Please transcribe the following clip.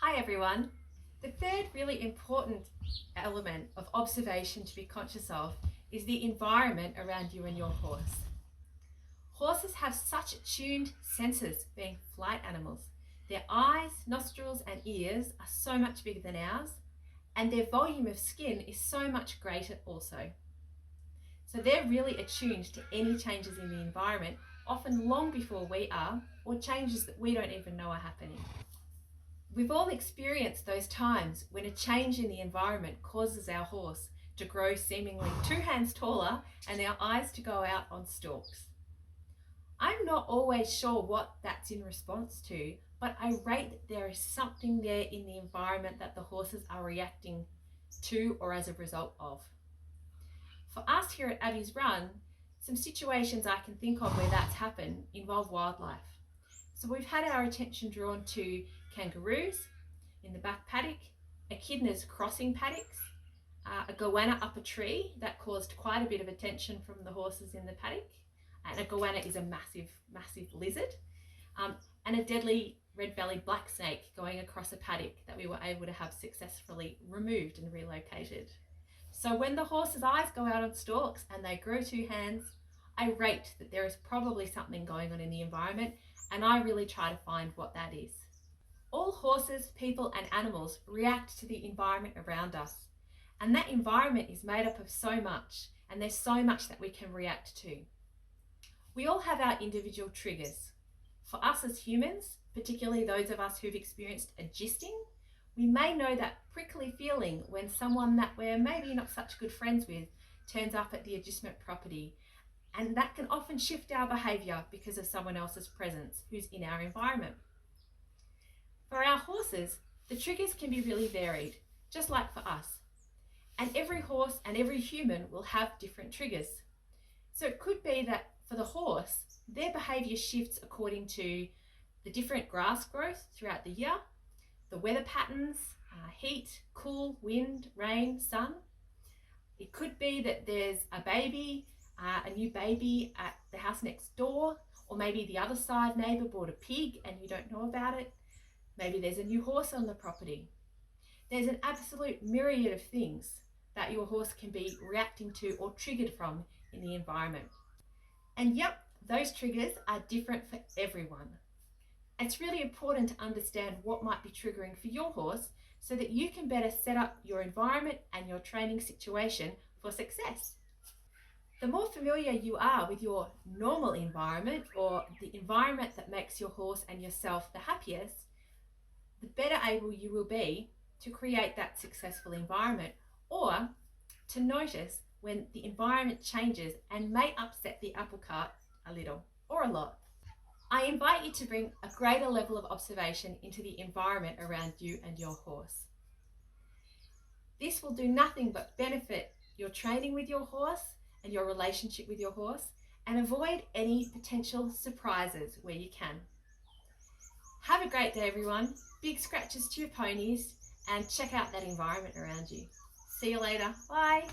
Hi everyone. The third really important element of observation to be conscious of is the environment around you and your horse. Horses have such attuned senses, being flight animals. Their eyes, nostrils and ears are so much bigger than ours, and their volume of skin is so much greater also. So they're really attuned to any changes in the environment, often long before we are, or changes that we don't even know are happening. We've all experienced those times when a change in the environment causes our horse to grow seemingly 2 hands taller and our eyes to go out on stalks. I'm not always sure what that's in response to, but I rate that there is something there in the environment that the horses are reacting to or as a result of. For us here at Abbey's Run, some situations I can think of where that's happened involve wildlife. So we've had our attention drawn to kangaroos in the back paddock, echidnas crossing paddocks, a goanna up a tree that caused quite a bit of attention from the horses in the paddock. And a goanna is a massive lizard, and a deadly red-bellied black snake going across a paddock that we were able to have successfully removed and relocated. So when the horse's eyes go out on stalks and they grow 2 hands, I rate that there is probably something going on in the environment, and I really try to find what that is. All horses, people and animals react to the environment around us, and that environment is made up of so much, and there's so much that we can react to. We all have our individual triggers. For us as humans, particularly those of us who've experienced a gisting, we may know that prickly feeling when someone that we're maybe not such good friends with turns up at the agistment property, and that can often shift our behaviour because of someone else's presence who's in our environment. For our horses, the triggers can be really varied, just like for us. And every horse and every human will have different triggers. So it could be that for the horse, their behaviour shifts according to the different grass growth throughout the year, the weather patterns, heat, cool, wind, rain, sun. It could be that there's a new baby at the house next door, or maybe the other side neighbour bought a pig and you don't know about it. Maybe there's a new horse on the property. There's an absolute myriad of things that your horse can be reacting to or triggered from in the environment. And yep, those triggers are different for everyone. It's really important to understand what might be triggering for your horse so that you can better set up your environment and your training situation for success. The more familiar you are with your normal environment, or the environment that makes your horse and yourself the happiest, the better able you will be to create that successful environment, or to notice when the environment changes and may upset the apple cart a little or a lot. I invite you to bring a greater level of observation into the environment around you and your horse. This will do nothing but benefit your training with your horse and your relationship with your horse, and avoid any potential surprises where you can. Have a great day everyone, big scratches to your ponies, and check out that environment around you. See you later, bye.